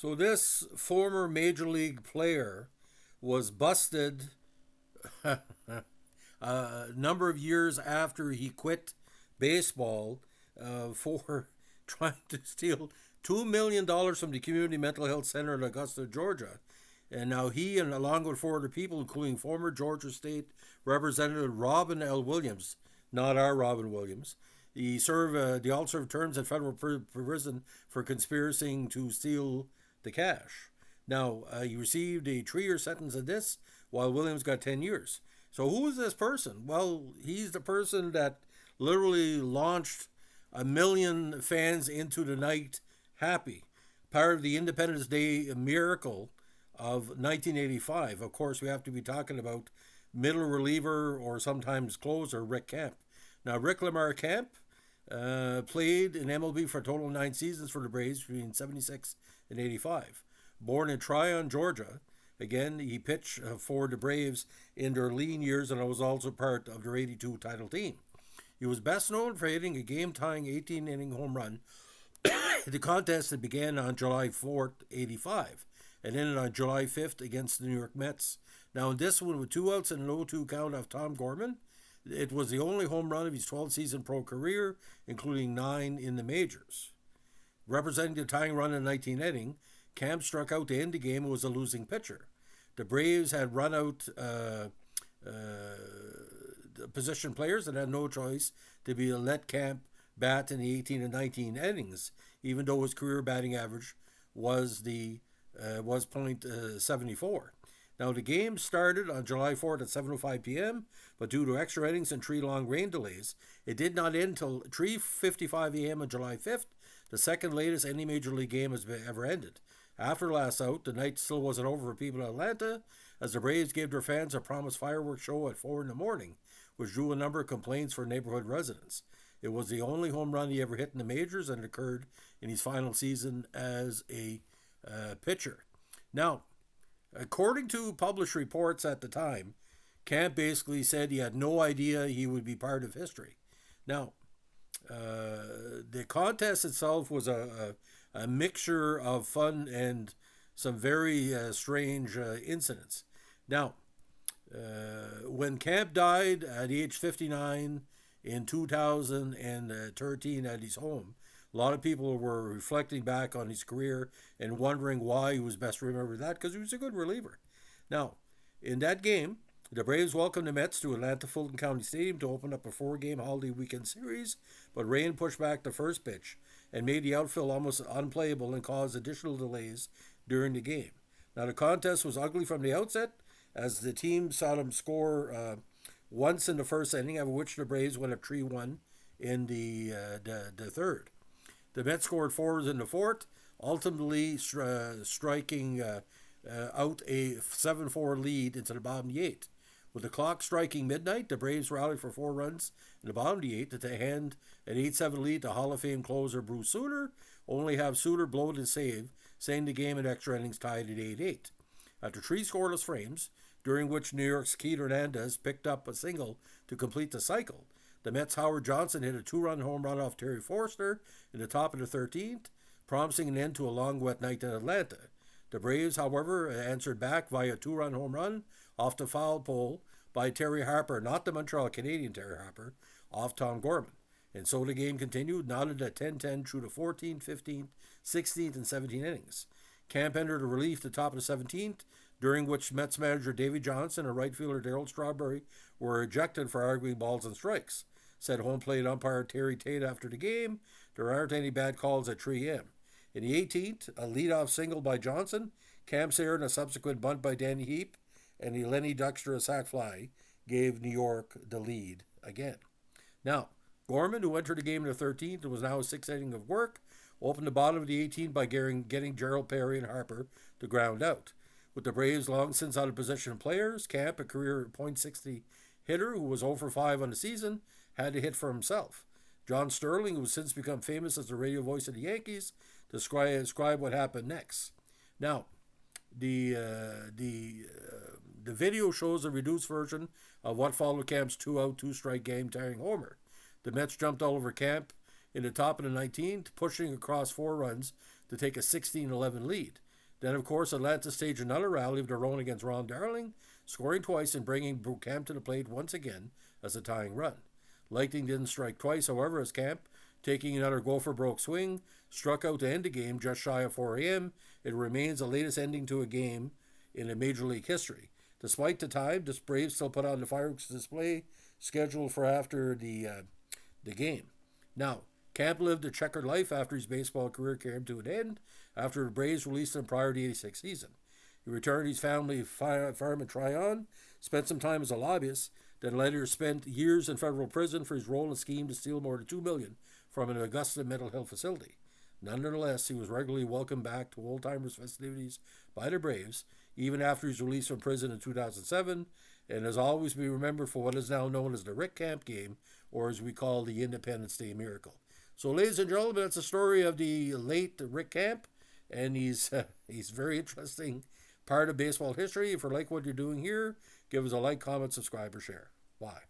So this former major league player was busted a number of years after he quit baseball for trying to steal $2 million from the Community Mental Health Center in Augusta, Georgia. And now he, and along with four other people, including former Georgia State Representative Robin L. Williams, not our Robin Williams, they all served terms in federal prison for conspiring to steal the cash. Now, he received a 3 year sentence of this, while Williams got 10 years. So, who is this person? Well, he's the person that literally launched a million fans into the night happy. Part of the Independence Day miracle of 1985. Of course, we have to be talking about middle reliever or sometimes closer Rick Camp. Now, Rick Lamar Camp played in MLB for a total of 9 seasons for the Braves between 76 and 85. Born in Tryon, Georgia, again, he pitched for the Braves in their lean years and was also part of their 82 title team. He was best known for hitting a game tying 18 inning home run the contest that began on July 4th, 85, and ended on July 5th against the New York Mets. Now, in this one, with 2 outs and an 0-2 count of Tom Gorman, it was the only home run of his 12 season pro career, including 9 in the majors. Representing the tying run in the 19th inning, Camp struck out to end the game and was a losing pitcher. The Braves had run out position players and had no choice to be let Camp bat in the 18 and 19 innings, even though his career batting average was .74. Now, the game started on July 4th at 7:05 p.m., but due to extra innings and 3 long rain delays, it did not end until 3:55 a.m. on July 5th, the second latest any major league game has ever ended. After last out, the night still wasn't over for people in Atlanta, as the Braves gave their fans a promised fireworks show at 4 in the morning, which drew a number of complaints from neighborhood residents. It was the only home run he ever hit in the majors, and it occurred in his final season as a pitcher. Now, according to published reports at the time, Camp basically said he had no idea he would be part of history. Now, the contest itself was a mixture of fun and some very strange incidents. Now, when Camp died at age 59 in 2013 at his home, a lot of people were reflecting back on his career and wondering why he was best remembered that, because he was a good reliever. Now, in that game, the Braves welcomed the Mets to Atlanta Fulton County Stadium to open up a 4 game holiday weekend series, but rain pushed back the first pitch and made the outfield almost unplayable and caused additional delays during the game. Now, the contest was ugly from the outset, as the team saw them score once in the first inning, of which the Braves went up 3-1 in the third. The Mets scored 4 in the fourth, ultimately striking out a 7-4 lead into the bottom of the eighth. With the clock striking midnight, the Braves rallied for 4 runs in the bottom of the eighth to hand an 8-7 lead to Hall of Fame closer Bruce Sutter, only have Sutter blow the save, saying the game in extra innings tied at 8-8. After 3 scoreless frames, during which New York's Keith Hernandez picked up a single to complete the cycle, the Mets' Howard Johnson hit a 2-run home run off Terry Forster in the top of the 13th, promising an end to a long, wet night in Atlanta. The Braves, however, answered back via a 2-run home run off the foul pole by Terry Harper, not the Montreal Canadian Terry Harper, off Tom Gorman. And so the game continued, knotted at 10-10 through the 14th, 15th, 16th, and 17th innings. Camp entered a relief at the top of the 17th, during which Mets manager Davy Johnson and right fielder Darryl Strawberry were ejected for arguing balls and strikes. Said home plate umpire Terry Tate after the game, there aren't any bad calls at 3 a.m. In the 18th, a leadoff single by Johnson, Camp Sayre and a subsequent bunt by Danny Heap, and the Lenny Dykstra sac fly gave New York the lead again. Now, Gorman, who entered the game in the 13th and was now a 6th inning of work, opened the bottom of the 18th by getting Gerald Perry and Harper to ground out. With the Braves long since out of position players, Camp, a career .60 hitter who was 0 for 5 on the season, had to hit for himself. John Sterling, who has since become famous as the radio voice of the Yankees, described what happened next. Now, the video shows a reduced version of what followed Camp's 2-out, 2-strike game-tying homer. The Mets jumped all over Camp in the top of the 19th, pushing across 4 runs to take a 16-11 lead. Then, of course, Atlanta staged another rally of their own against Ron Darling, scoring twice and bringing Camp to the plate once again as a tying run. Lightning didn't strike twice, however, as Camp, taking another go-for-broke swing, struck out to end the game just shy of 4 a.m. It remains the latest ending to a game in a Major League history. Despite the time, the Braves still put on the fireworks display scheduled for after the game. Now, Camp lived a checkered life after his baseball career came to an end after the Braves released him prior to the '86 season. He returned to his family farm in Tryon, spent some time as a lobbyist, then later spent years in federal prison for his role in a scheme to steal more than $2 million from an Augusta mental health facility. Nonetheless, he was regularly welcomed back to Old Timers festivities by the Braves, even after his release from prison in 2007, and has always been remembered for what is now known as the Rick Camp game, or as we call the Independence Day Miracle. So, ladies and gentlemen, that's the story of the late Rick Camp, and he's very interesting part of baseball history. If you like what you're doing here, give us a like, comment, subscribe, or share. Bye.